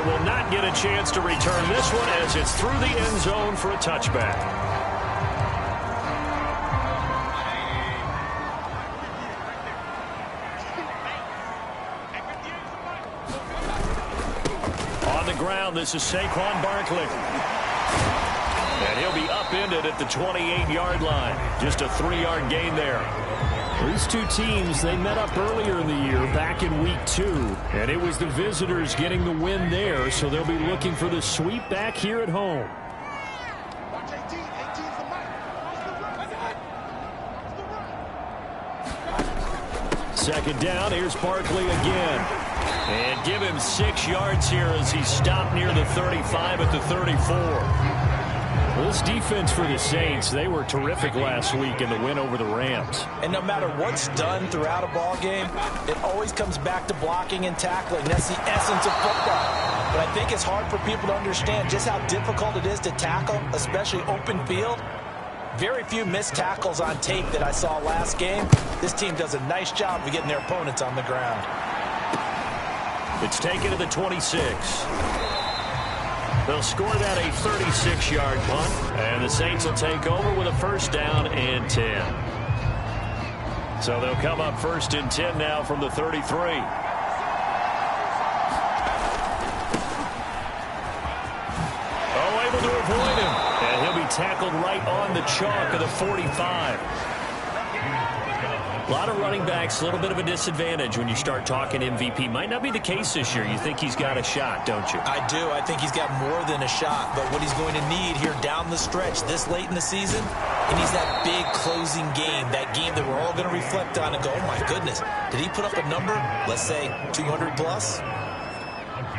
they will not get a chance to return this one as it's through the end zone for a touchback. On the ground, this is Saquon Barkley. And he'll be upended at the 28-yard line. Just a 3-yard gain there. These two teams, they met up earlier in the year, back in week 2. And it was the visitors getting the win there, so they'll be looking for the sweep back here at home. Second down, here's Barkley again. And give him 6 yards here as he stopped near the 35 at the 34. This defense for the Saints, they were terrific last week in the win over the Rams. And no matter what's done throughout a ball game, it always comes back to blocking and tackling. That's the essence of football. But I think it's hard for people to understand just how difficult it is to tackle, especially open field. Very few missed tackles on tape that I saw last game. This team does a nice job of getting their opponents on the ground. It's taken to the 26. They'll score that a 36-yard punt, and the Saints will take over with a first down and 10. So they'll come up first and 10 now from the 33. Oh, able to avoid him, and he'll be tackled right on the chalk of the 45. A lot of running backs, a little bit of a disadvantage when you start talking MVP. Might not be the case this year. You think he's got a shot, don't you? I do. I think he's got more than a shot. But what he's going to need here down the stretch this late in the season, he needs that big closing game, that game that we're all going to reflect on and go, oh, my goodness, did he put up a number, let's say 200 plus?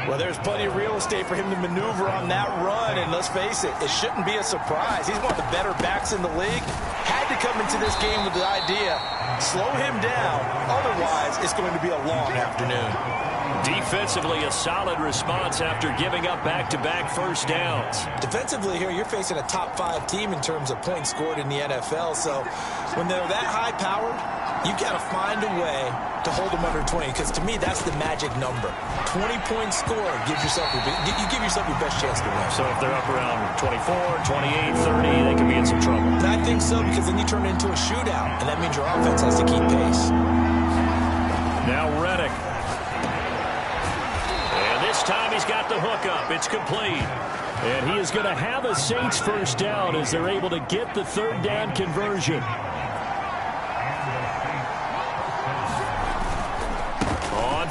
Well, there's plenty of real estate for him to maneuver on that run, and let's face it, it shouldn't be a surprise. He's one of the better backs in the league. Had to come into this game with the idea, slow him down, otherwise it's going to be a long afternoon. Defensively, a solid response after giving up back-to-back first downs. Defensively here, you're facing a top 5 team in terms of points scored in the NFL, so when they're that high-powered, you've got to find a way to hold them under 20, because to me, that's the magic number. 20-point score gives yourself you give yourself your best chance to win. So if they're up around 24, 28, 30, they could be in some trouble. And I think so, because then you turn it into a shootout, and that means your offense has to keep pace. Now Reddick. And this time he's got the hook up. It's complete. And he is going to have a Saints first down as they're able to get the third down conversion.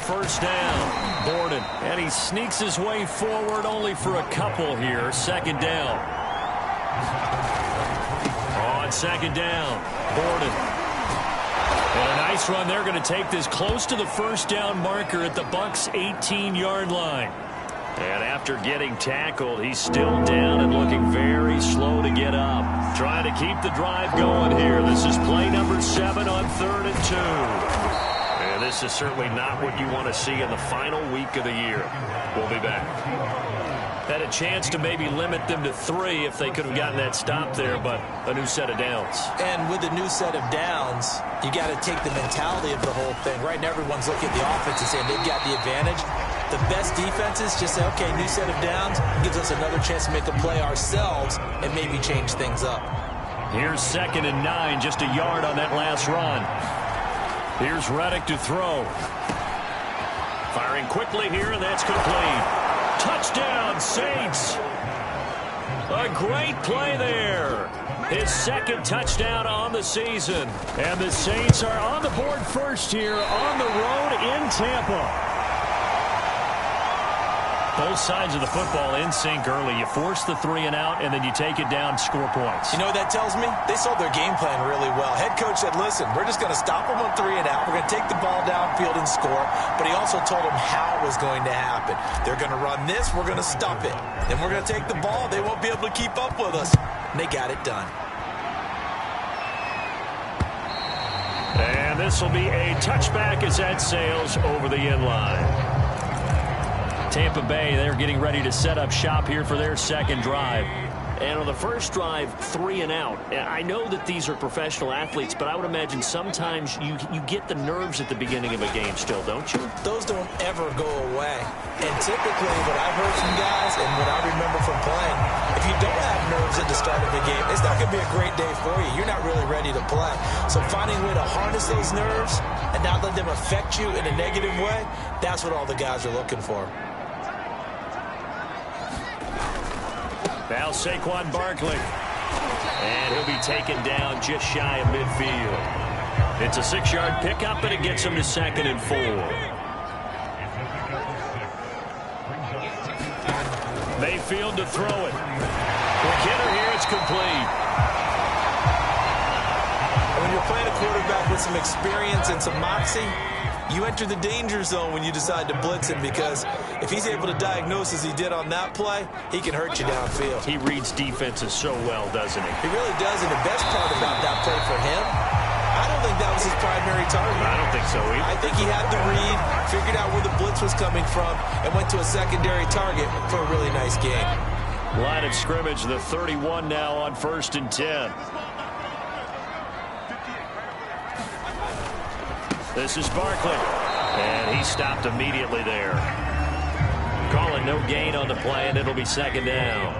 First down, Borden, and he sneaks his way forward only for a couple here. Second down. On second down, Borden. And a nice run. They're going to take this close to the first down marker at the Bucs' 18-yard line. And after getting tackled, he's still down and looking very slow to get up. Trying to keep the drive going here. This is play number 7 on 3rd and 2. This is certainly not what you want to see in the final week of the year. We'll be back. Had a chance to maybe limit them to 3 if they could have gotten that stop there, but a new set of downs. And with a new set of downs, you got to take the mentality of the whole thing. Right now, everyone's looking at the offense and saying they've got the advantage. The best defenses just say, okay, new set of downs gives us another chance to make a play ourselves and maybe change things up. Here's 2nd and 9, just a yard on that last run. Here's Reddick to throw. Firing quickly here, and that's complete. Touchdown, Saints. A great play there. His 2nd touchdown on the season. And the Saints are on the board first here on the road in Tampa. Both sides of the football in sync early. You force the 3 and out, and then you take it down, score points. You know what that tells me? They sold their game plan really well. Head coach said, listen, we're just going to stop them on 3 and out. We're going to take the ball downfield and score. But he also told them how it was going to happen. They're going to run this. We're going to stop it. Then we're going to take the ball. They won't be able to keep up with us. And they got it done. And this will be a touchback as that sails over the end line. Tampa Bay, they're getting ready to set up shop here for their 2nd drive. And on the first drive, 3 and out. I know that these are professional athletes, but I would imagine sometimes you get the nerves at the beginning of a game still, don't you? Those don't ever go away. And typically what I've heard from guys and what I remember from playing, if you don't have nerves at the start of the game, it's not going to be a great day for you. You're not really ready to play. So finding a way to harness those nerves and not let them affect you in a negative way, that's what all the guys are looking for. Now Saquon Barkley. And he'll be taken down just shy of midfield. It's a 6-yard pickup, and it gets him to 2nd and 4. Mayfield to throw it. Quick hitter here, it's complete. When you're playing a quarterback with some experience and some moxie, you enter the danger zone when you decide to blitz him, because if he's able to diagnose as he did on that play, he can hurt you downfield. He reads defenses so well, doesn't he? He really does, and the best part about that play for him, I don't think that was his primary target. I don't think so either. I think he had the read, figured out where the blitz was coming from, and went to a secondary target for a really nice game. Line of scrimmage, the 31 now on 1st and 10. This is Barkley, and he stopped immediately there. Calling no gain on the play, and it'll be 2nd down.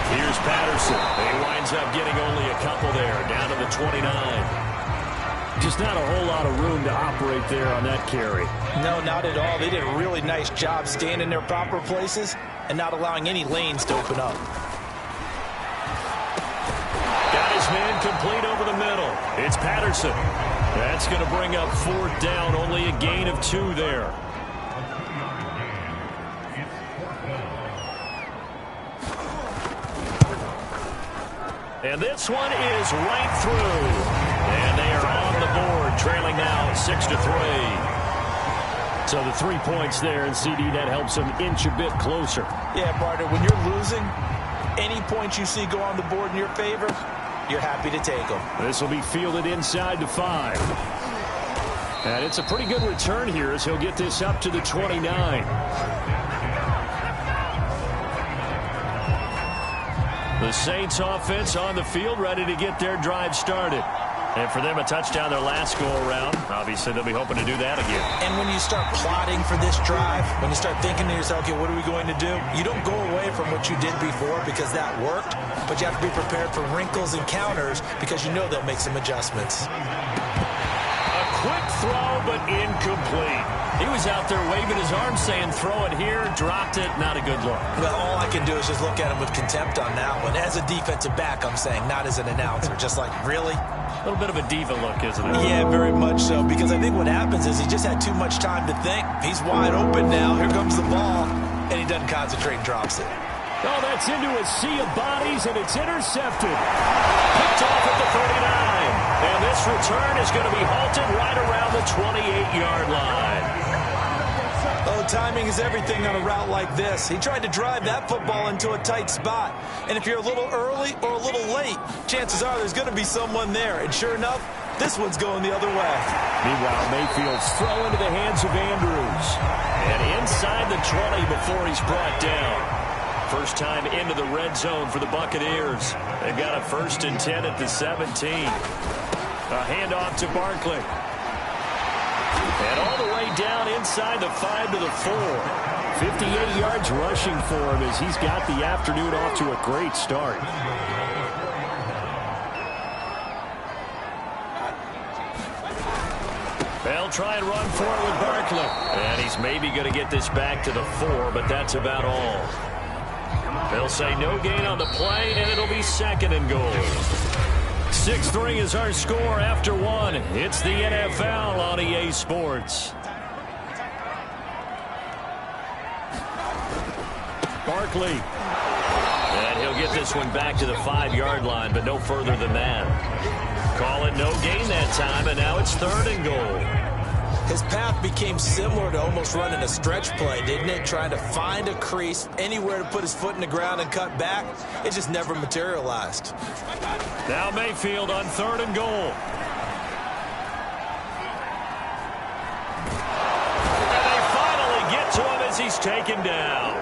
Here's Patterson. He winds up getting only a couple there, down to the 29. Just not a whole lot of room to operate there on that carry. No, not at all. They did a really nice job staying in their proper places and not allowing any lanes to open up. Got his man complete over the middle. It's Patterson. That's going to bring up 4th down. Only a gain of 2 there. And this one is right through. And they are on the board, trailing now 6-3. So the 3 points there, and CD, that helps them inch a bit closer. Yeah, partner, when you're losing, any points you see go on the board in your favor, you're happy to take them. This will be fielded inside the 5. And it's a pretty good return here as he'll get this up to the 29. The Saints offense on the field, ready to get their drive started. And for them, a touchdown their last go-around. Obviously, they'll be hoping to do that again. And when you start plotting for this drive, when you start thinking to yourself, okay, what are we going to do? You don't go away from what you did before because that worked, but you have to be prepared for wrinkles and counters because you know they'll make some adjustments. A quick throw, but incomplete. He was out there waving his arms saying, throw it here, dropped it, not a good look. Well, all I can do is just look at him with contempt on that one. As a defensive back, I'm saying, not as an announcer. Just like, really? A little bit of a diva look, isn't it? Yeah, very much so, because I think what happens is he just had too much time to think. He's wide open now. Here comes the ball, and he doesn't concentrate and drops it. Oh, that's into a sea of bodies, and it's intercepted. Picked off at the 39. And this return is going to be halted right around the 28-yard line. Oh, timing is everything on a route like this. He tried to drive that football into a tight spot. And if you're a little early or a little late, chances are there's going to be someone there. And sure enough, this one's going the other way. Meanwhile, Mayfield's throw into the hands of Andrews. And inside the 20 before he's brought down. First time into the red zone for the Buccaneers. They've got a 1st and 10 at the 17. A handoff to Barkley. And all the way down inside the 5 to the 4. 58 yards rushing for him as he's got the afternoon off to a great start. They'll try and run for it with Barkley. And he's maybe going to get this back to the 4, but that's about all. They'll say no gain on the play, and it'll be 2nd and goal. 6-3 is our score after 1. It's the NFL on EA Sports. Barkley. And he'll get this one back to the 5-yard line, but no further than that. Call it no gain that time, and now it's 3rd and goal. His path became similar to almost running a stretch play, didn't it? Trying to find a crease, anywhere to put his foot in the ground and cut back. It just never materialized. Now Mayfield on 3rd and goal. as he's taken down.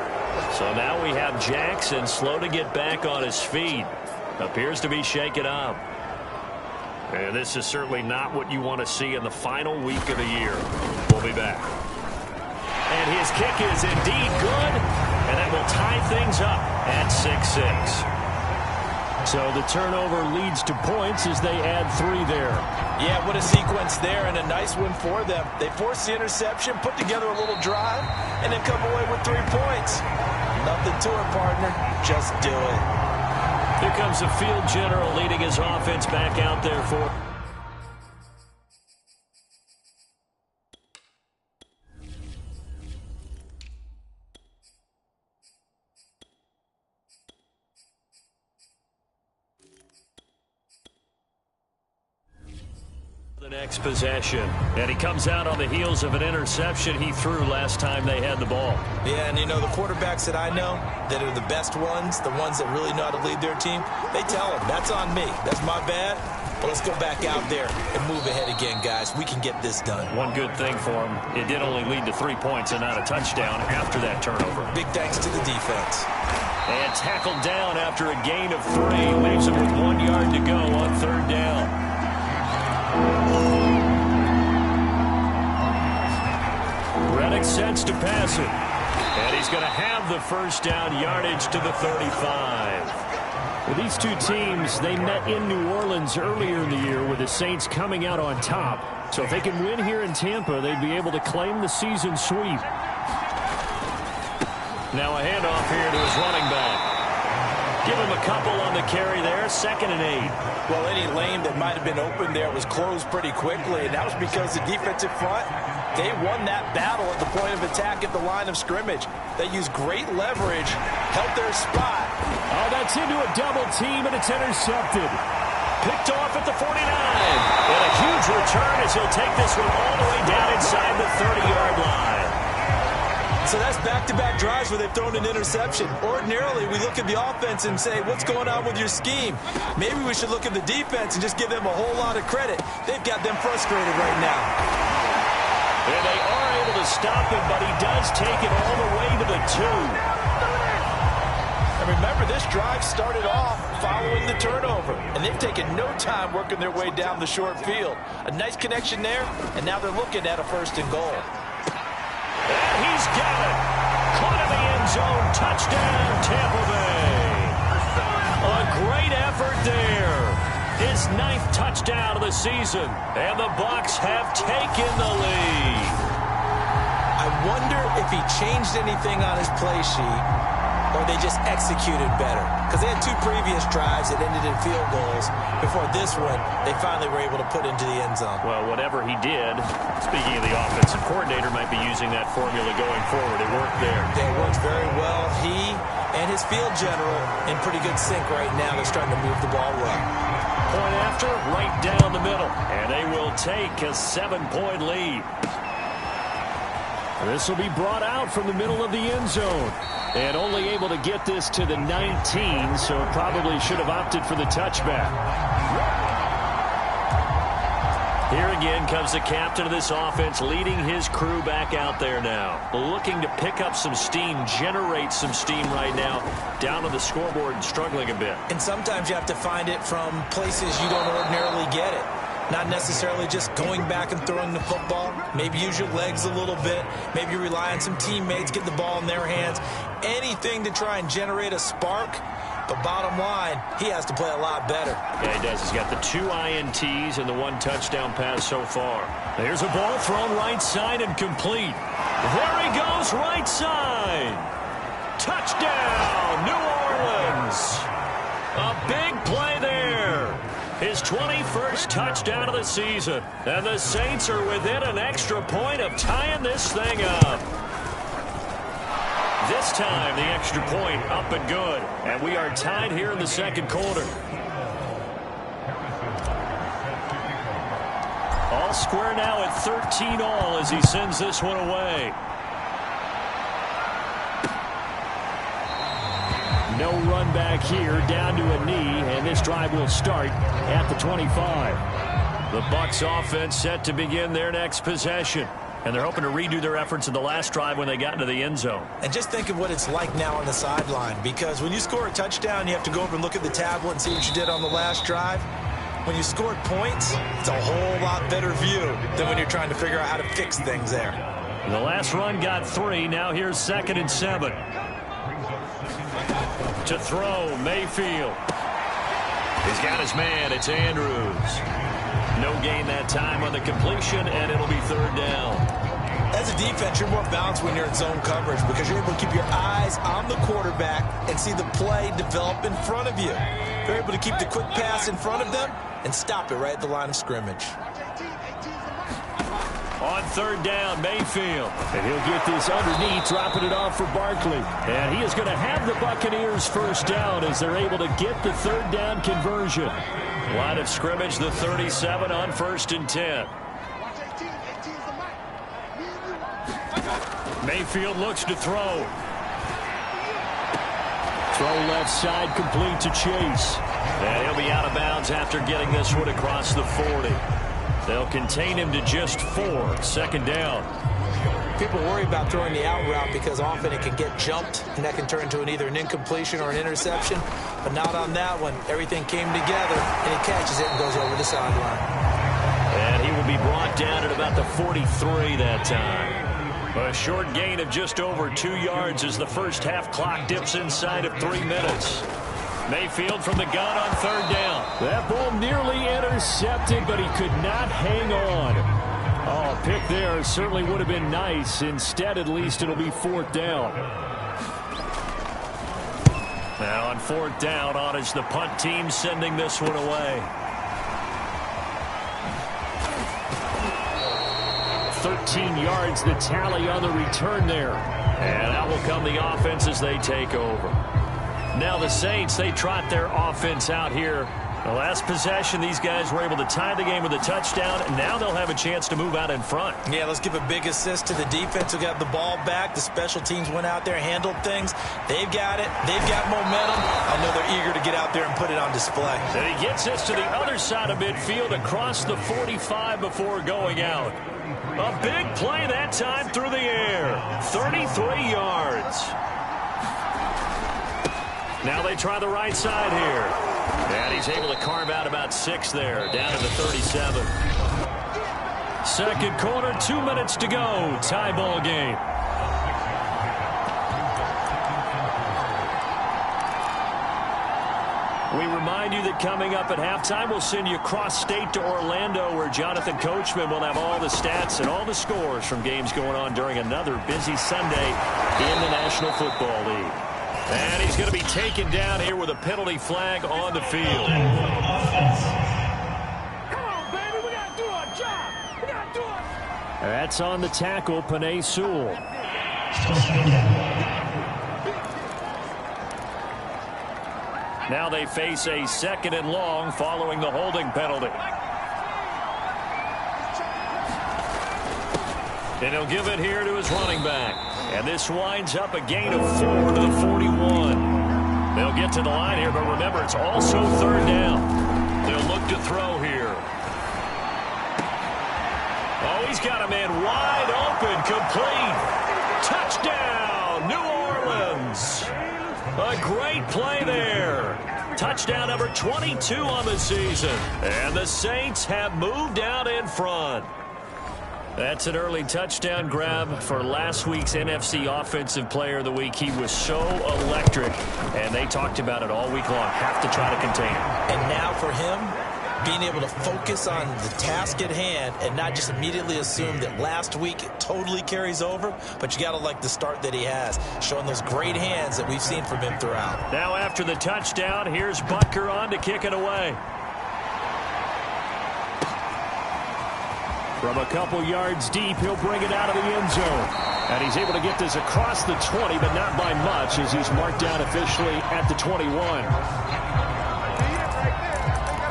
So now we have Jackson slow to get back on his feet. Appears to be shaken up. And this is certainly not what you want to see in the final week of the year. We'll be back. And his kick is indeed good. And that will tie things up at 6-6. So the turnover leads to points as they add 3 there. Yeah, what a sequence there, and a nice one for them. They forced the interception, put together a little drive, and then come away with 3 points. Nothing to it, partner. Just do it. Here comes the field general leading his offense back out there for... the next possession. And he comes out on the heels of an interception he threw last time they had the ball. Yeah, and you know, the quarterbacks that I know that are the best ones, the ones that really know how to lead their team, they tell them, that's on me. That's my bad. But let's go back out there and move ahead again, guys. We can get this done. One good thing for him, it did only lead to 3 points and not a touchdown after that turnover. Big thanks to the defense. And tackled down after a gain of 3. Leaves him with 1 yard to go on 3rd down. Reddick sets to pass it. And he's going to have the first down yardage to the 35. Well, these two teams, they met in New Orleans earlier in the year with the Saints coming out on top. So if they can win here in Tampa, they'd be able to claim the season sweep. Now a handoff here to his running back. Give him a couple on the carry there, 2nd and 8. Well, any lane that might have been open there was closed pretty quickly, and that was because the defensive front, they won that battle at the point of attack at the line of scrimmage. They used great leverage, held their spot. Oh, that's into a double team, and it's intercepted. Picked off at the 49. And a huge return as he'll take this one all the way down inside the 30-yard line. So that's back-to-back drives where they've thrown an interception. Ordinarily, we look at the offense and say, what's going on with your scheme? Maybe we should look at the defense and just give them a whole lot of credit. They've got them frustrated right now. And they are able to stop him, but he does take it all the way to the 2. And remember, this drive started off following the turnover, and they've taken no time working their way down the short field. A nice connection there, and now they're looking at a 1st and goal. And he's got it. Caught in the end zone. Touchdown, Tampa Bay. A great effort there. His 9th touchdown of the season. And the Bucs have taken the lead. I wonder if he changed anything on his play sheet or they just executed better. Because they had 2 previous drives that ended in field goals. Before this one, they finally were able to put into the end zone. Well, whatever he did, speaking of the offensive coordinator, might be using that formula going forward. It worked there. It worked very well. He and his field general in pretty good sync right now. They're starting to move the ball well. Point after, right down the middle. And they will take a 7-point lead. This will be brought out from the middle of the end zone. And only able to get this to the 19, so probably should have opted for the touchback. Here again comes the captain of this offense, leading his crew back out there now. Looking to pick up some steam, generate some steam right now, down on the scoreboard and struggling a bit. And sometimes you have to find it from places you don't ordinarily get it. Not necessarily just going back and throwing the football. Maybe use your legs a little bit. Maybe rely on some teammates, get the ball in their hands. Anything to try and generate a spark. But bottom line, he has to play a lot better. Yeah, he does. He's got the 2 INTs and the 1 touchdown pass so far. There's a ball thrown right side and complete. There he goes, right side. Touchdown, New Orleans. A big play there. His 21st touchdown of the season. And the Saints are within an extra point of tying this thing up. This time, the extra point up and good. And we are tied here in the 2nd quarter. All square now at 13 all as he sends this one away. No run back here, down to a knee, and this drive will start at the 25. The Bucs offense set to begin their next possession. And they're hoping to redo their efforts in the last drive when they got into the end zone. And just think of what it's like now on the sideline, because when you score a touchdown, you have to go over and look at the tablet and see what you did on the last drive. When you scored points, it's a whole lot better view than when you're trying to figure out how to fix things there. The last run got 3. Now here's 2nd and 7. To throw, Mayfield. He's got his man. It's Andrews. No gain that time on the completion, and it'll be 3rd down. As a defense, you're more balanced when you're in zone coverage because you're able to keep your eyes on the quarterback and see the play develop in front of you. You're able to keep the quick pass in front of them and stop it right at the line of scrimmage. On 3rd down, Mayfield. And he'll get this underneath, dropping it off for Barkley. And he is going to have the Buccaneers 1st down as they're able to get the 3rd down conversion. Line of scrimmage, the 37 on 1st and 10. Mayfield looks to throw. Throw left side, complete to Chase. And he'll be out of bounds after getting this one across the 40. They'll contain him to just 4. 2nd down. People worry about throwing the out route because often it can get jumped, and that can turn into either an incompletion or an interception. But not on that one. Everything came together, and he catches it and goes over the sideline. And he will be brought down at about the 43 that time. A short gain of just over 2 yards as the first half clock dips inside of 3 minutes. Mayfield from the gun on 3rd down. That ball nearly intercepted, but he could not hang on. Oh, a pick there certainly would have been nice. Instead, at least, it'll be 4th down. Now on 4th down, on is the punt team sending this one away. 13 yards, the tally on the return there. And out will come the offense as they take over. Now the Saints, they trot their offense out here. The last possession, these guys were able to tie the game with a touchdown, and now they'll have a chance to move out in front. Yeah, let's give a big assist to the defense who got the ball back. The special teams went out there, handled things. They've got it. They've got momentum. I know they're eager to get out there and put it on display. And he gets this to the other side of midfield across the 45 before going out. A big play that time through the air. 33 yards. Now they try the right side here. And he's able to carve out about 6 there, down to the 37. 2nd quarter, 2 minutes to go. Tie ball game. We remind you that coming up at halftime, we'll send you cross-state to Orlando, where Jonathan Coachman will have all the stats and all the scores from games going on during another busy Sunday in the National Football League. And he's going to be taken down here with a penalty flag on the field. Come on, baby. We got to do our job. We got to do it. That's on the tackle, Penei Sewell. Now they face a 2nd and long following the holding penalty. And he'll give it here to his running back. And this winds up a gain of 4 to the 41. They'll get to the line here, but remember, it's also 3rd down. They'll look to throw here. Oh, he's got a man wide open, complete. Touchdown, New Orleans. A great play there. Touchdown number 22 on the season. And the Saints have moved out in front. That's an early touchdown grab for last week's NFC Offensive Player of the Week. He was so electric, and they talked about it all week long. Have to try to contain him. And now for him, being able to focus on the task at hand and not just immediately assume that last week it totally carries over, but you got to like the start that he has, showing those great hands that we've seen from him throughout. Now after the touchdown, here's Butker on to kick it away. From a couple yards deep, he'll bring it out of the end zone. And he's able to get this across the 20, but not by much, as he's marked down officially at the 21.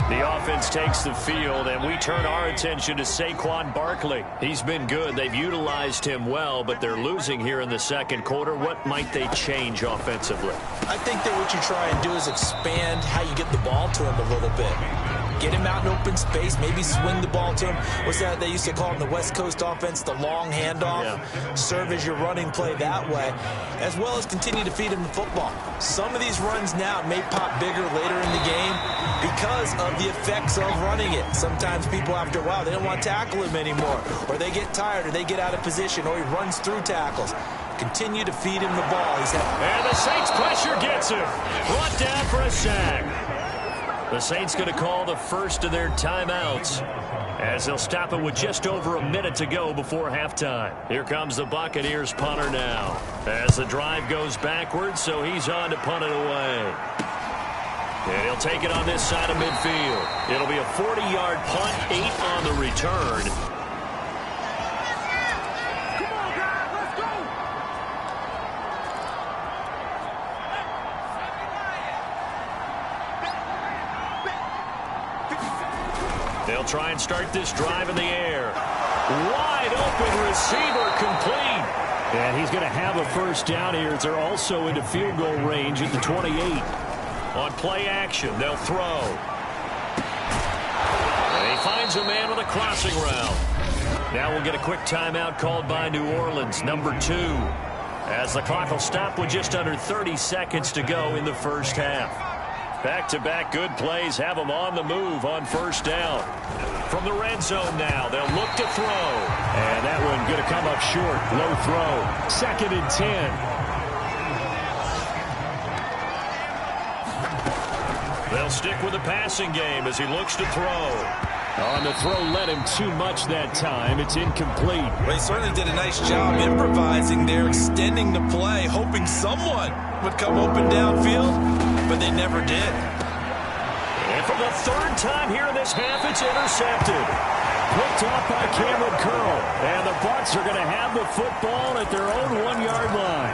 The offense takes the field, and we turn our attention to Saquon Barkley. He's been good. They've utilized him well, but they're losing here in the 2nd quarter. What might they change offensively? I think that what you try and do is expand how you get the ball to him a little bit. Get him out in open space, maybe swing the ball to him. What's that they used to call in the West Coast offense, the long handoff? Yeah. Serve as your running play that way, as well as continue to feed him the football. Some of these runs now may pop bigger later in the game because of the effects of running it. Sometimes people, after a while, they don't want to tackle him anymore, or they get tired, or they get out of position, or he runs through tackles. Continue to feed him the ball. And the Saints pressure gets him. Brought down for a sack. The Saints going to call the first of their timeouts as they'll stop it with just over a minute to go before halftime. Here comes the Buccaneers punter now as the drive goes backwards, so he's on to punt it away. And he'll take it on this side of midfield. It'll be a 40-yard punt, 8 on the return. They'll try and start this drive in the air. Wide open receiver complete. And he's going to have a first down here as they're also into field goal range at the 28. On play action, they'll throw. And he finds a man with a crossing route. Now we'll get a quick timeout called by New Orleans, number 2. As the clock will stop with just under 30 seconds to go in the first half. Back-to-back good plays have them on the move on first down. From the red zone now, they'll look to throw. And that one going to come up short. Low throw. 2nd and 10. They'll stick with the passing game as he looks to throw. On the throw, led him too much that time. It's incomplete. Well, he certainly did a nice job improvising there, extending the play, hoping someone would come open downfield, but they never did. And for the 3rd time here in this half, it's intercepted. Picked off by Cameron Curl. And the Bucs are going to have the football at their own 1-yard line.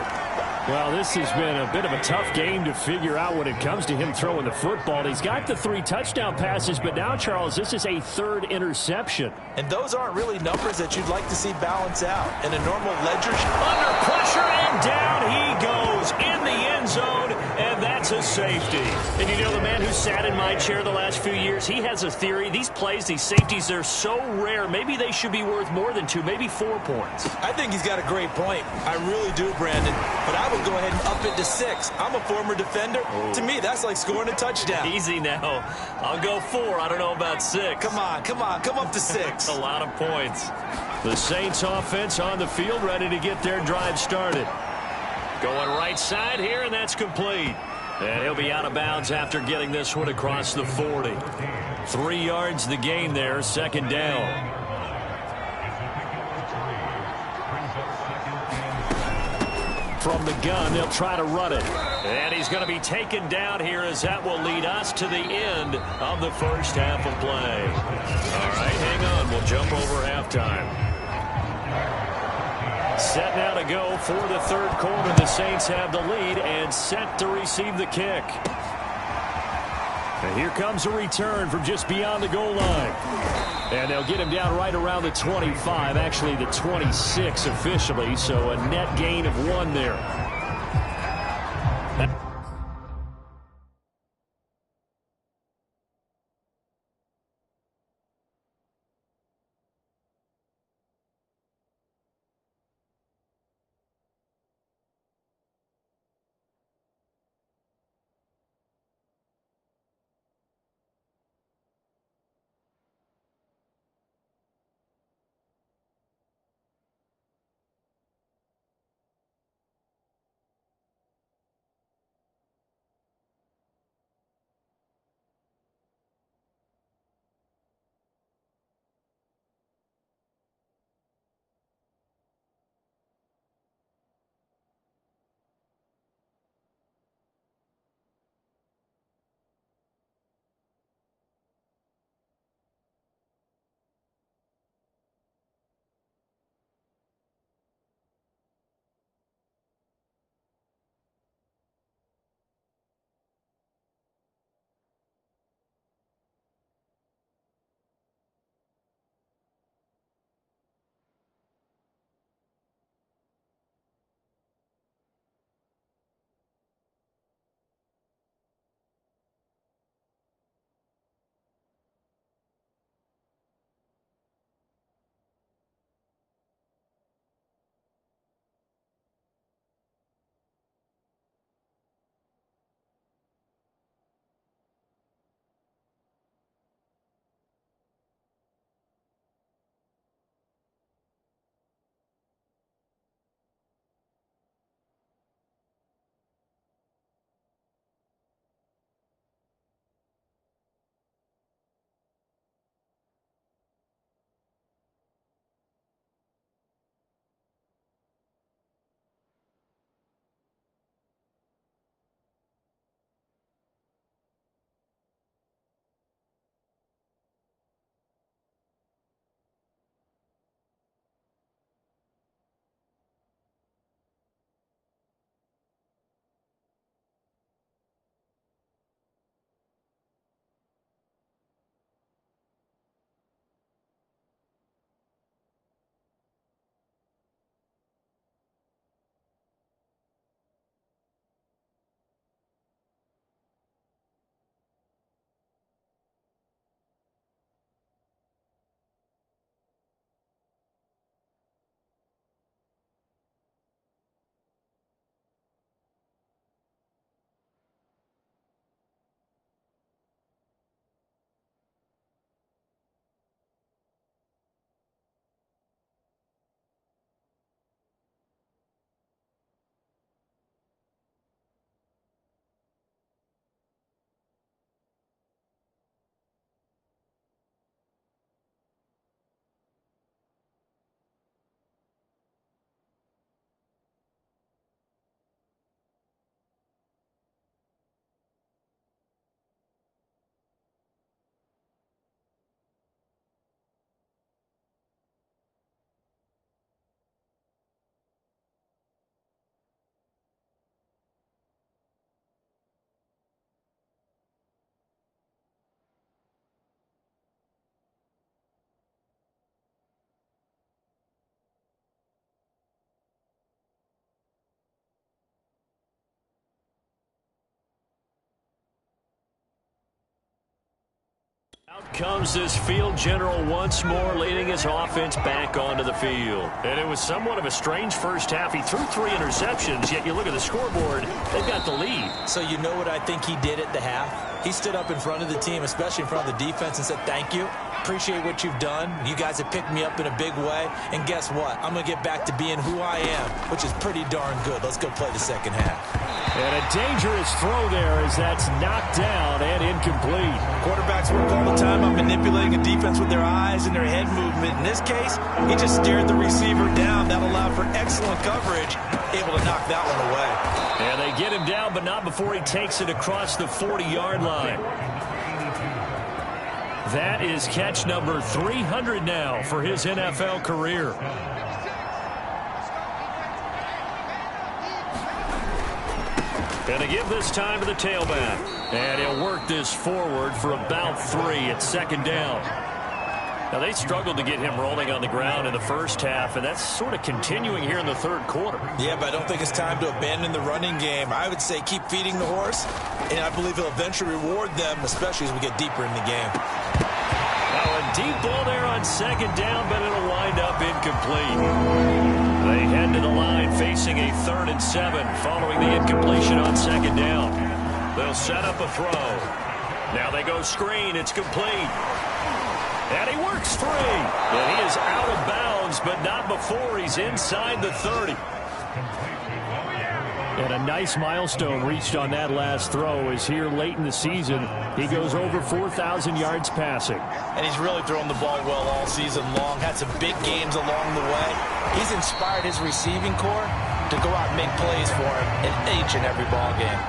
Well, this has been a bit of a tough game to figure out when it comes to him throwing the football. He's got the 3 touchdown passes, but now, Charles, this is a 3rd interception. And those aren't really numbers that you'd like to see balance out. In a normal ledger. Under pressure, and down he goes in the end zone, and that's a safety. And you know, the man who sat in my chair the last few years, he has a theory. These plays, these safeties, they're so rare. Maybe they should be worth more than 2, maybe 4 points. I think he's got a great point. I really do, Brandon. But I would go ahead and up it to 6. I'm a former defender. To me, that's like scoring a touchdown. Easy now. I'll go 4. I don't know about 6. Come on. Come up to 6. A lot of points. The Saints offense on the field, ready to get their drive started. Going right side here, and that's complete. And he'll be out of bounds after getting this one across the 40. 3 yards the gain there, 2nd down. From the gun, they'll try to run it. And he's going to be taken down here as that will lead us to the end of the first half of play. All right, hang on. We'll jump over halftime. Set now to go for the 3rd quarter. The Saints have the lead and set to receive the kick. And here comes a return from just beyond the goal line. And they'll get him down right around the 25, actually the 26 officially, so a net gain of 1 there. Out comes this field general once more, leading his offense back onto the field. And it was somewhat of a strange first half. He threw 3 interceptions, yet you look at the scoreboard, they've got the lead. So you know what I think he did at the half? He stood up in front of the team, especially in front of the defense, and said, thank you. Appreciate what you've done. You guys have picked me up in a big way. And guess what? I'm going to get back to being who I am, which is pretty darn good. Let's go play the second half. And a dangerous throw there as that's knocked down and incomplete. Quarterbacks work all the time on manipulating a defense with their eyes and their head movement. In this case, he just stared the receiver down. That allowed for excellent coverage, able to knock that one away. And they get him down, but not before he takes it across the 40-yard line. That is catch number 300 now for his NFL career. Going to give this time to the tailback. And he'll work this forward for about 3 at second down. Now, they struggled to get him rolling on the ground in the first half, and that's sort of continuing here in the third quarter. Yeah, but I don't think it's time to abandon the running game. I would say keep feeding the horse, and I believe he'll eventually reward them, especially as we get deeper in the game. Now, a deep ball there on second down, but it'll wind up incomplete. They head to the line facing a 3rd and 7 following the incompletion on second down. They'll set up a throw. Now they go screen. It's complete. And he works free. And he is out of bounds, but not before he's inside the 30. And a nice milestone reached on that last throw is here late in the season. He goes over 4,000 yards passing. And he's really thrown the ball well all season long. Had some big games along the way. He's inspired his receiving corps to go out and make plays for him in each and every ball game.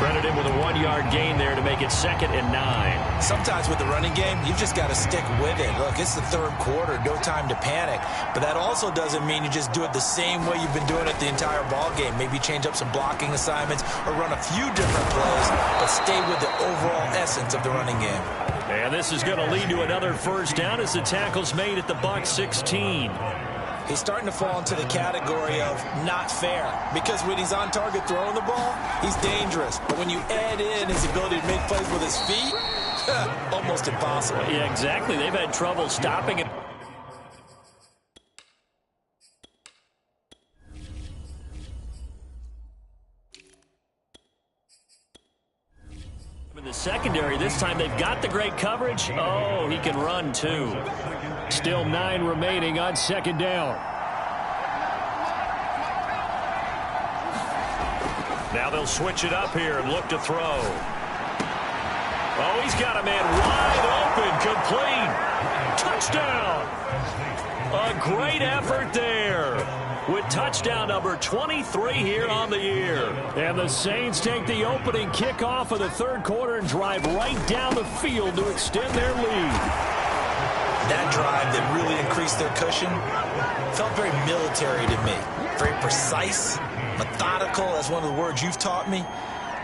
Credit him with a 1-yard gain there to make it 2nd and 9. Sometimes with the running game, you've just got to stick with it. Look, it's the third quarter, no time to panic. But that also doesn't mean you just do it the same way you've been doing it the entire ball game. Maybe change up some blocking assignments or run a few different plays, but stay with the overall essence of the running game. And this is going to lead to another first down as the tackle's made at the Bucs 16. He's starting to fall into the category of not fair, because when he's on target throwing the ball, he's dangerous. But when you add in his ability to make plays with his feet, almost impossible. Yeah, exactly. They've had trouble stopping it. In the secondary, this time they've got the great coverage. Oh, he can run too. Still 9 remaining on second down. Now they'll switch it up here and look to throw. Oh, he's got a man wide open, complete. Touchdown. A great effort there with touchdown number 23 here on the year. And the Saints take the opening kickoff of the third quarter and drive right down the field to extend their lead. That drive that really increased their cushion felt very military to me. Very precise, methodical, as one of the words you've taught me.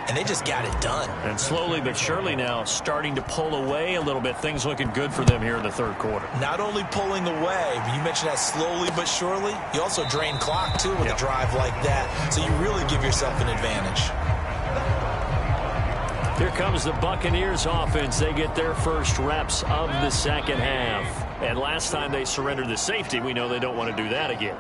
And they just got it done. And slowly but surely now starting to pull away a little bit. Things looking good for them here in the third quarter. Not only pulling away, but you mentioned that slowly but surely. You also drain clock, too, with a drive like that. So you really give yourself an advantage. Here comes the Buccaneers offense. They get their first reps of the second half. And last time they surrendered the safety, we know they don't want to do that again.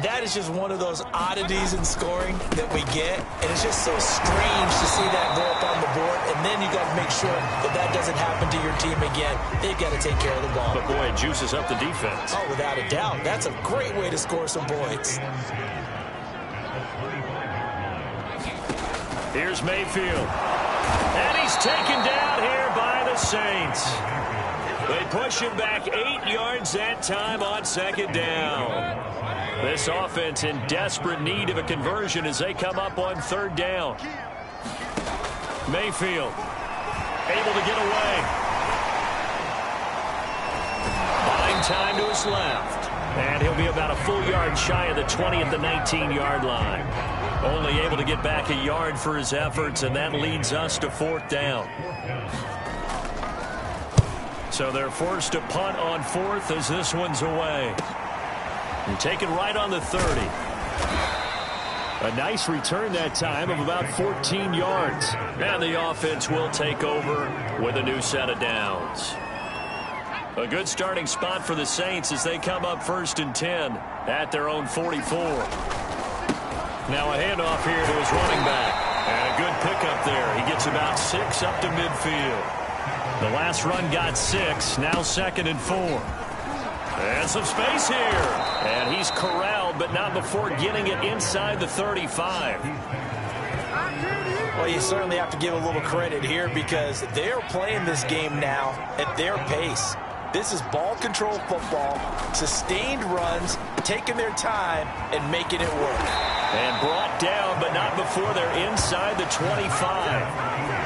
That is just one of those oddities in scoring that we get. And it's just so strange to see that go up on the board. And then you got to make sure that that doesn't happen to your team again. They've got to take care of the ball. But, boy, it juices up the defense. Oh, without a doubt. That's a great way to score some points. Here's Mayfield. And he's taken down here by the Saints. They push him back 8 yards that time on second down. This offense in desperate need of a conversion as they come up on third down. Mayfield able to get away. Buying time to his left. And he'll be about a full yard shy of the 20 at the 19-yard line. Only able to get back a yard for his efforts, and that leads us to fourth down. So they're forced to punt on fourth as this one's away. And taken right on the 30. A nice return that time of about 14 yards. And the offense will take over with a new set of downs. A good starting spot for the Saints as they come up 1st and 10 at their own 44. Now a handoff here to his running back. And a good pickup there. He gets about 6 up to midfield. The last run got 6. Now 2nd and 4. And some space here. And he's corralled, but not before getting it inside the 35. Well, you certainly have to give a little credit here because they're playing this game now at their pace. This is ball control football, sustained runs, taking their time, and making it work. And brought down, but not before they're inside the 25.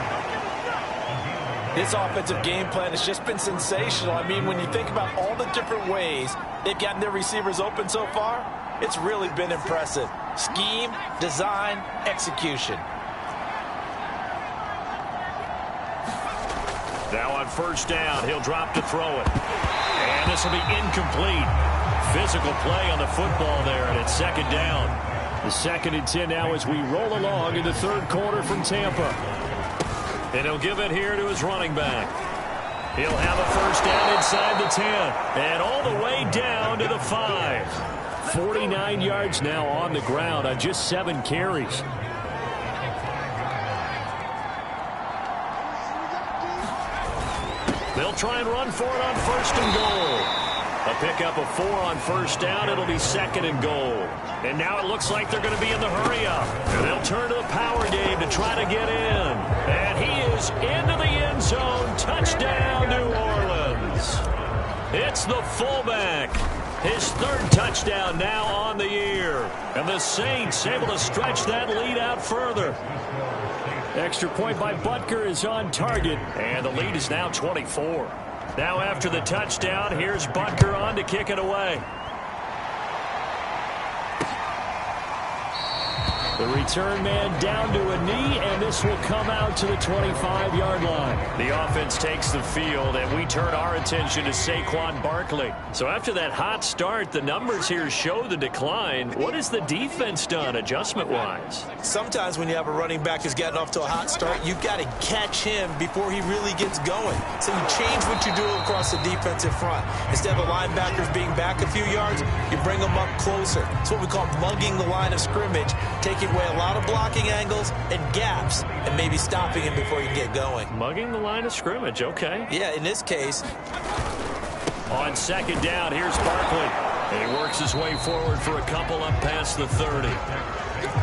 This offensive game plan has just been sensational. I mean, when you think about all the different ways they've gotten their receivers open so far, it's really been impressive. Scheme, design, execution. Now on 1st down, he'll drop to throw it. And this will be incomplete. Physical play on the football there, and it's 2nd down. The 2nd and 10 now as we roll along in the 3rd quarter from Tampa. And he'll give it here to his running back. He'll have a 1st down inside the 10. And all the way down to the 5. 49 yards now on the ground on just 7 carries. They'll try and run for it on 1st and goal. A pickup of 4 on 1st down. It'll be 2nd and goal. And now it looks like they're going to be in the hurry-up. And they'll turn to the power game to try to get in. And he is into the end zone. Touchdown, New Orleans. It's the fullback. His 3rd touchdown now on the year. And the Saints able to stretch that lead out further. Extra point by Butker is on target. And the lead is now 24. Now after the touchdown, here's Butker on to kick it away. The return man down to a knee, and this will come out to the 25-yard line. The offense takes the field, and we turn our attention to Saquon Barkley. So after that hot start, the numbers here show the decline. What has the defense done adjustment-wise? Sometimes when you have a running back who's gotten off to a hot start, you've got to catch him before he really gets going. So you change what you do across the defensive front. Instead of the linebackers being back a few yards, you bring them up closer. It's what we call mugging the line of scrimmage, taking away a lot of blocking angles and gaps and maybe stopping him before you get going. Mugging the line of scrimmage, okay. Yeah, in this case. On 2nd down, here's Barkley. And he works his way forward for a couple up past the 30.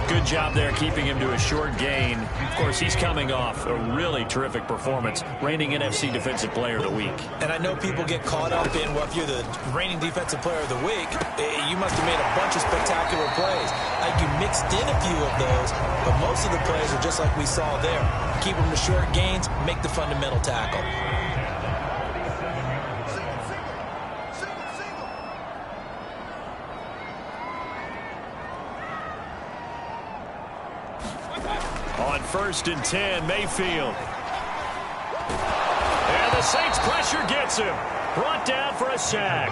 Good job there keeping him to a short gain. Of course, he's coming off a really terrific performance, reigning NFC Defensive Player of the Week. And I know people get caught up in, well, if you're the reigning Defensive Player of the Week, you must have made a bunch of spectacular plays. You mixed in a few of those, but most of the plays are just like we saw there. Keep them to short gains, make the fundamental tackle. On 1st and 10, Mayfield. And the Saints pressure gets him. Brought down for a sack.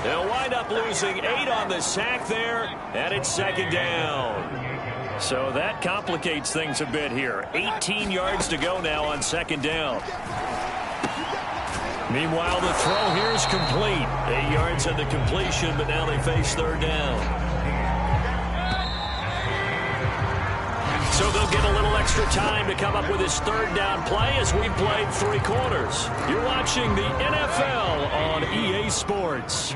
They'll wind up losing 8 on the sack there, and it's 2nd down. So that complicates things a bit here. 18 yards to go now on 2nd down. Meanwhile, the throw here is complete. 8 yards on the completion, but now they face 3rd down. So they'll get a little extra time to come up with his 3rd down play as we played 3 quarters. You're watching the NFL on EA Sports.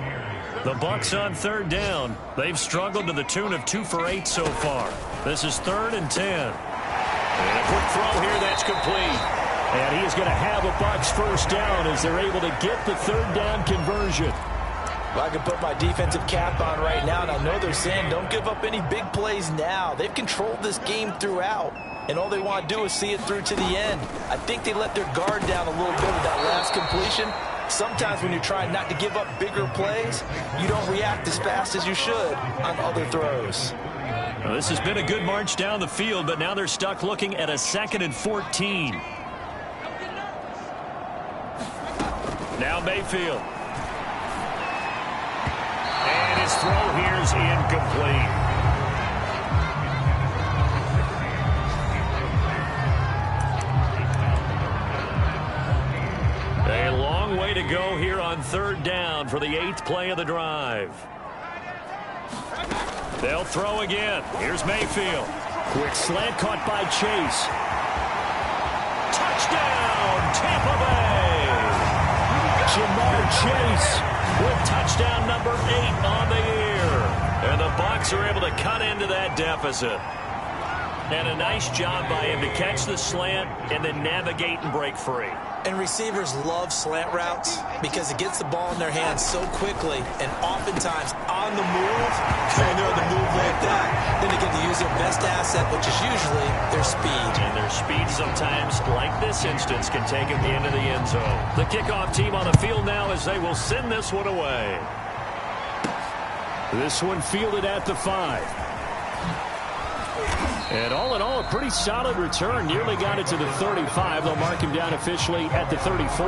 The Bucs on 3rd down. They've struggled to the tune of 2 for 8 so far. This is 3rd and 10. And a quick throw here that's complete. And he is going to have a Bucs 1st down as they're able to get the 3rd down conversion. Well, I can put my defensive cap on right now, and I know they're saying don't give up any big plays now. They've controlled this game throughout, and all they want to do is see it through to the end. I think they let their guard down a little bit with that last completion. Sometimes when you're trying not to give up bigger plays, you don't react as fast as you should on other throws. Well, this has been a good march down the field, but now they're stuck looking at a 2nd and 14. Now Mayfield. And his throw here is incomplete. go here on 3rd down for the 8th play of the drive. They'll throw again. Here's Mayfield. Quick slant caught by Chase. Touchdown, Tampa Bay. Jamar Chase with touchdown number 8 on the year. And the Bucs are able to cut into that deficit. And a nice job by him to catch the slant and then navigate and break free. And receivers love slant routes because it gets the ball in their hands so quickly and oftentimes on the move. When they're on the move like that, then they get to use their best asset, which is usually their speed. And their speed sometimes, like this instance, can take them into the end zone. The kickoff team on the field now as they will send this one away. This one fielded at the 5. And all in all, a pretty solid return. Nearly got it to the 35. They'll mark him down officially at the 34.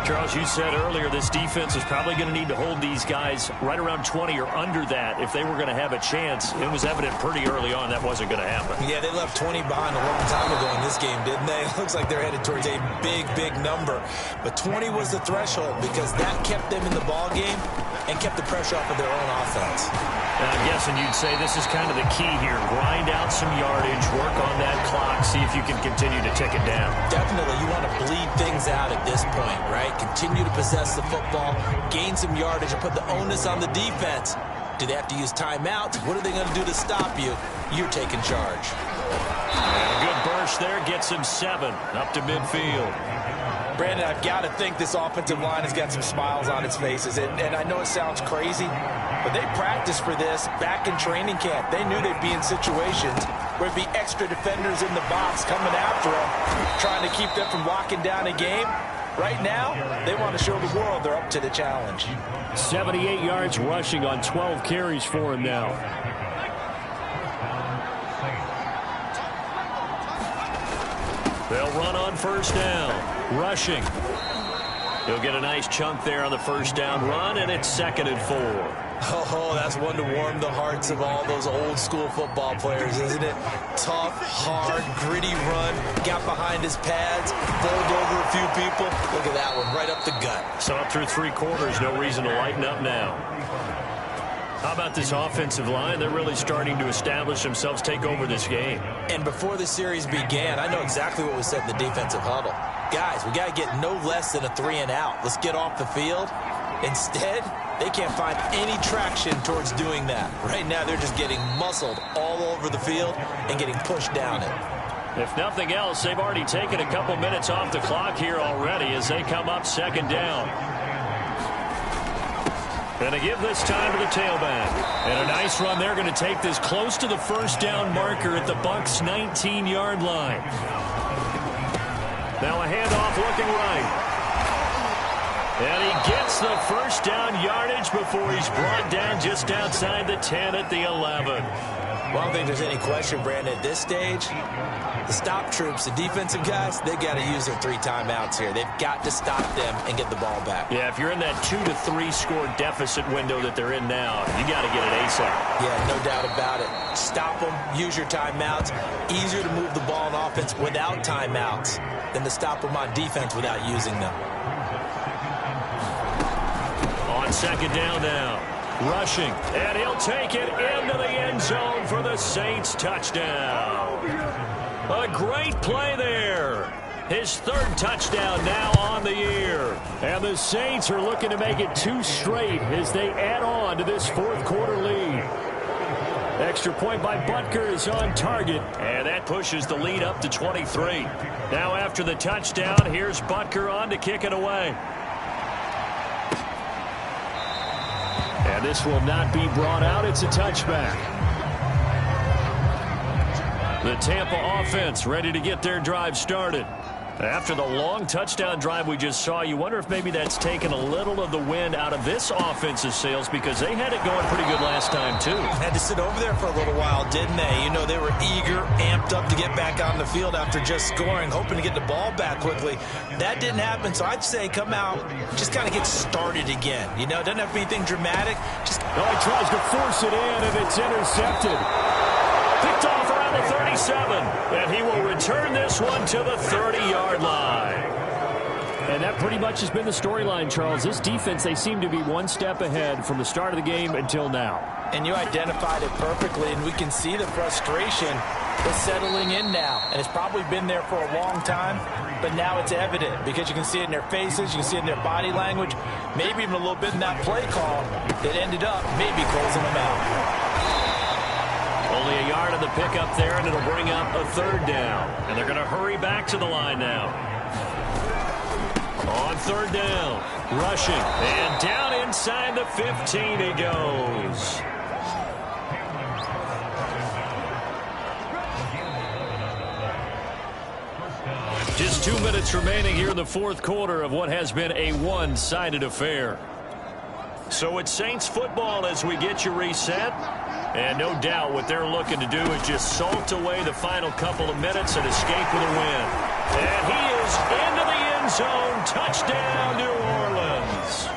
Charles, you said earlier this defense is probably going to need to hold these guys right around 20 or under that if they were going to have a chance. It was evident pretty early on that wasn't going to happen. Yeah, they left 20 behind a long time ago in this game, didn't they? It looks like they're headed towards a big, big number. But 20 was the threshold because that kept them in the ball game and kept the pressure off of their own offense. I'm guessing you'd say this is kind of the key here. Grind out some yardage, work on that clock, see if you can continue to tick it down. Definitely. You want to bleed things out at this point, right? Continue to possess the football, gain some yardage, and put the onus on the defense. Do they have to use timeouts? What are they going to do to stop you? You're taking charge. And a good burst there gets him 7 up to midfield. Brandon, I've got to think this offensive line has got some smiles on its faces. And I know it sounds crazy, but they practiced for this back in training camp. They knew they'd be in situations where there'd be extra defenders in the box coming after them, trying to keep them from locking down a game. Right now, they want to show the world they're up to the challenge. 78 yards rushing on 12 carries for him now. They'll run on 1st down. Rushing. He'll get a nice chunk there on the 1st down run, and it's 2nd and 4. Oh, that's one to warm the hearts of all those old school football players, isn't it? Tough, hard, gritty run. Got behind his pads, bowled over a few people. Look at that one, right up the gut. So up through 3 quarters, no reason to lighten up now. How about this offensive line? They're really starting to establish themselves, take over this game. And before the series began, I know exactly what was said in the defensive huddle. Guys, we got to get no less than a 3 and out. Let's get off the field. Instead, they can't find any traction towards doing that. Right now, they're just getting muscled all over the field and getting pushed down it. If nothing else, they've already taken a couple minutes off the clock here already as they come up 2nd down. And they give this time to the tailback. And a nice run. They're going to take this close to the 1st down marker at the Bucs' 19-yard line. Now a handoff looking right. And he gets the 1st down yardage before he's brought down just outside the 10 at the 11. Well, I don't think there's any question, Brandon, at this stage, the stop troops, the defensive guys, they got to use their 3 timeouts here. They've got to stop them and get the ball back. Yeah, if you're in that 2 to 3 score deficit window that they're in now, you got to get it ASAP. Yeah, no doubt about it. Stop them, use your timeouts. Easier to move the ball on offense without timeouts than to stop them on defense without using them. On 2nd down now. Rushing, and he'll take it into the end zone for the Saints touchdown. A great play there. His 3rd touchdown now on the year. And the Saints are looking to make it 2 straight as they add on to this 4th quarter lead. Extra point by Butker is on target, and that pushes the lead up to 23. Now after the touchdown, here's Butker on to kick it away. And this will not be brought out. It's a touchback. The Tampa offense ready to get their drive started. After the long touchdown drive we just saw, you wonder if maybe that's taken a little of the wind out of this offense's sails because they had it going pretty good last time, too. Had to sit over there for a little while, didn't they? You know, they were eager, amped up to get back on the field after just scoring, hoping to get the ball back quickly. That didn't happen, so I'd say come out, just kind of get started again. You know, it doesn't have to be anything dramatic. Just he tries to force it in, and it's intercepted. Picked off around the 37, and he will return this one to the 30-yard line. And that pretty much has been the storyline, Charles. This defense, they seem to be one step ahead from the start of the game until now. And you identified it perfectly, and we can see the frustration that's settling in now. And it's probably been there for a long time, but now it's evident because you can see it in their faces, you can see it in their body language, maybe even a little bit in that play call that ended up maybe closing them out. Only a yard of the pickup there, and it'll bring up a third down. And they're going to hurry back to the line now. On third down, rushing, and down inside the 15 he goes. Just 2 minutes remaining here in the fourth quarter of what has been a one-sided affair. So it's Saints football as we get you reset. And no doubt what they're looking to do is just salt away the final couple of minutes and escape with a win. And he is into the end zone. Touchdown, New Orleans.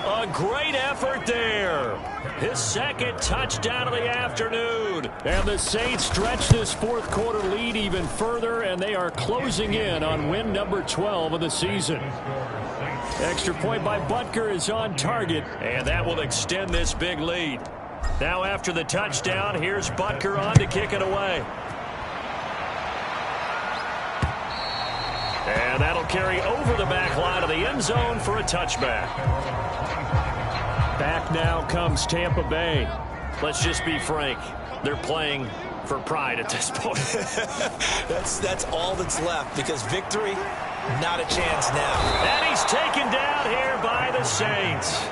A great effort there. His second touchdown of the afternoon. And the Saints stretch this fourth quarter lead even further, and they are closing in on win number 12 of the season. Extra point by Butker is on target, and that will extend this big lead. Now after the touchdown, here's Butker on to kick it away. And that'll carry over the back line of the end zone for a touchback. Back now comes Tampa Bay. Let's just be frank. They're playing for pride at this point. That's all that's left because victory, not a chance now. And he's taken down here by the Saints.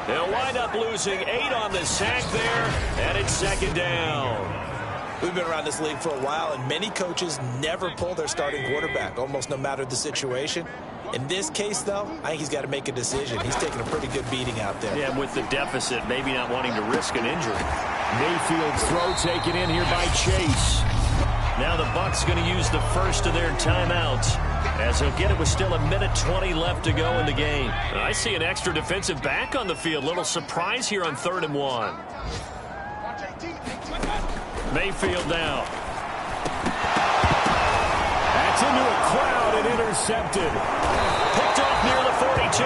They'll wind up losing 8 on the sack there, and it's second down. We've been around this league for a while, and many coaches never pull their starting quarterback, almost no matter the situation. In this case, though, I think he's got to make a decision. He's taking a pretty good beating out there. Yeah, with the deficit, maybe not wanting to risk an injury. Mayfield's throw taken in here by Chase. Now the Bucs going to use the first of their timeouts, as he'll get it with still 1:20 left to go in the game. I see an extra defensive back on the field. Little surprise here on 3rd and 1. Mayfield now. That's into a crowd and intercepted. Picked off near the 42.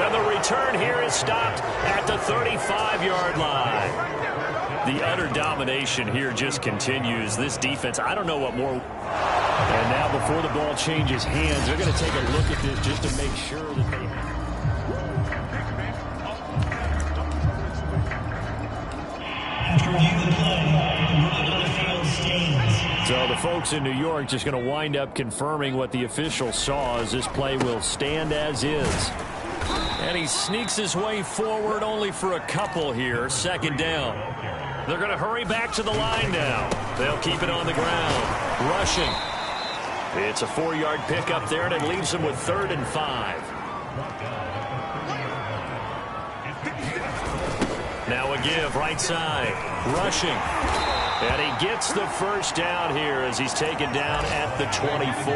And the return here is stopped at the 35-yard line. The utter domination here just continues. This defense, I don't know what more. And now before the ball changes hands, they're going to take a look at this just to make sure that they... After review the play, the field stands. So the folks in New York just going to wind up confirming what the official saw, as this play will stand as is. And he sneaks his way forward only for a couple here. Second down. They're going to hurry back to the line now. They'll keep it on the ground. Rushing. It's a 4-yard pickup there, and it leaves them with 3rd and 5. Now a give, right side. Rushing. And he gets the first down here as he's taken down at the 24.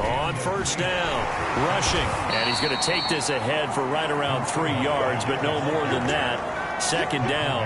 On first down, rushing, and he's going to take this ahead for right around 3 yards, but no more than that. Second down.